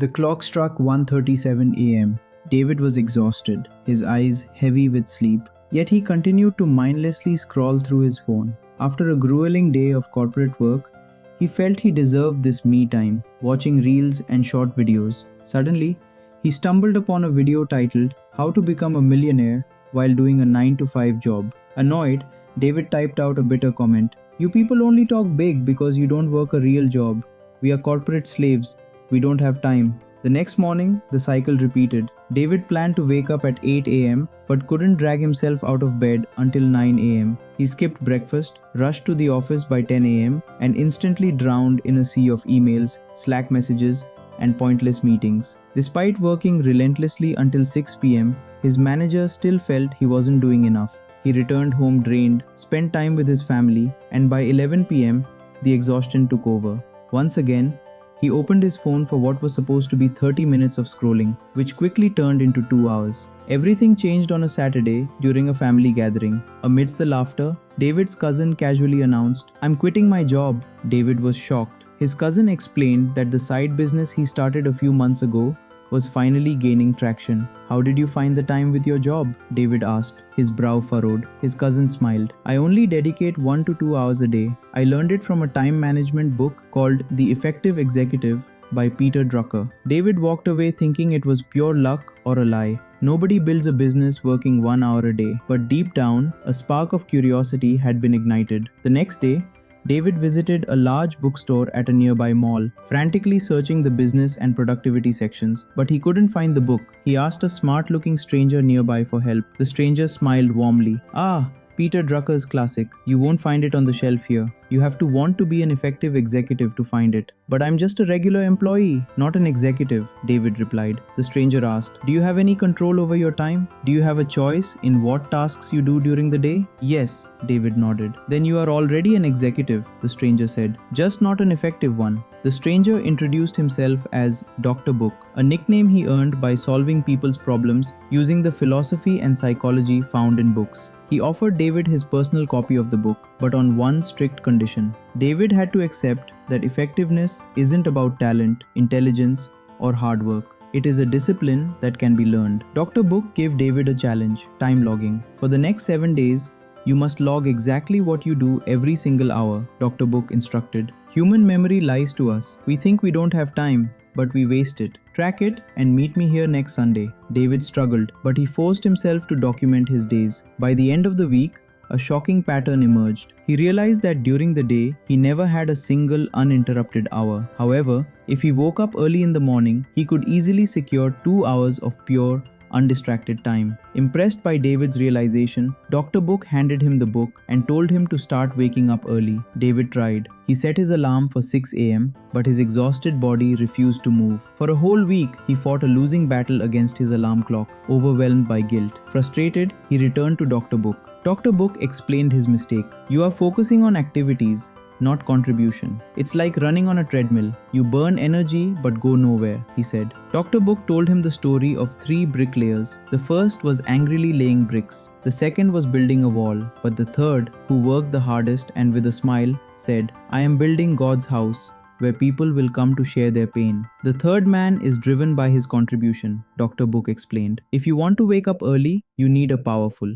The clock struck 1:37 a.m. David was exhausted, his eyes heavy with sleep, yet he continued to mindlessly scroll through his phone. After a grueling day of corporate work, he felt he deserved this me time, watching reels and short videos. Suddenly, he stumbled upon a video titled How to Become a Millionaire While Doing a 9 to 5 Job. Annoyed, David typed out a bitter comment. You people only talk big because you don't work a real job. We are corporate slaves. We don't have time. The next morning, the cycle repeated. David planned to wake up at 8 am but couldn't drag himself out of bed until 9 am. He skipped breakfast, rushed to the office by 10 am, and instantly drowned in a sea of emails, Slack messages, and pointless meetings. Despite working relentlessly until 6 pm, his manager still felt he wasn't doing enough. He returned home drained, spent time with his family, and by 11 pm, the exhaustion took over. Once again, he opened his phone for what was supposed to be 30 minutes of scrolling, which quickly turned into 2 hours. Everything changed on a Saturday during a family gathering. Amidst the laughter, David's cousin casually announced, "I'm quitting my job." David was shocked. His cousin explained that the side business he started a few months ago was finally gaining traction. "How did you find the time with your job?" David asked, his brow furrowed. His cousin smiled. "I only dedicate 1 to 2 hours a day. I learned it from a time management book called The Effective Executive by Peter Drucker." David walked away thinking it was pure luck or a lie. Nobody builds a business working 1 hour a day, but deep down, a spark of curiosity had been ignited. The next day, David visited a large bookstore at a nearby mall, frantically searching the business and productivity sections, but he couldn't find the book. He asked a smart-looking stranger nearby for help. The stranger smiled warmly. "Ah, Peter Drucker's classic. You won't find it on the shelf here. You have to want to be an effective executive to find it." "But I'm just a regular employee, not an executive," David replied. The stranger asked, "Do you have any control over your time? Do you have a choice in what tasks you do during the day?" "Yes," David nodded. "Then you are already an executive," the stranger said, "just not an effective one." The stranger introduced himself as Dr. Book, a nickname he earned by solving people's problems using the philosophy and psychology found in books. He offered David his personal copy of the book, but on one strict condition. David had to accept that effectiveness isn't about talent, intelligence, or hard work. It is a discipline that can be learned. Dr. Book gave David a challenge: time logging. For the next 7 days, you must log exactly what you do every single hour, Dr. Book instructed. Human memory lies to us. We think we don't have time, but we waste it. Track it and meet me here next Sunday. David struggled, but he forced himself to document his days. By the end of the week, a shocking pattern emerged. He realized that during the day, he never had a single uninterrupted hour. However, if he woke up early in the morning, he could easily secure 2 hours of pure, undistracted time. Impressed by David's realization, Dr. Book handed him the book and told him to start waking up early. David tried. He set his alarm for 6 am, but his exhausted body refused to move. For a whole week, he fought a losing battle against his alarm clock, overwhelmed by guilt. Frustrated, he returned to Dr. Book. Dr. Book explained his mistake. "You are focusing on activities, not contribution. It's like running on a treadmill. You burn energy but go nowhere," he said. Dr. Book told him the story of 3 bricklayers. The first was angrily laying bricks. The second was building a wall. But the third, who worked the hardest and with a smile, said, "I am building God's house, where people will come to share their pain." The third man is driven by his contribution, Dr. Book explained. If you want to wake up early, you need a powerful,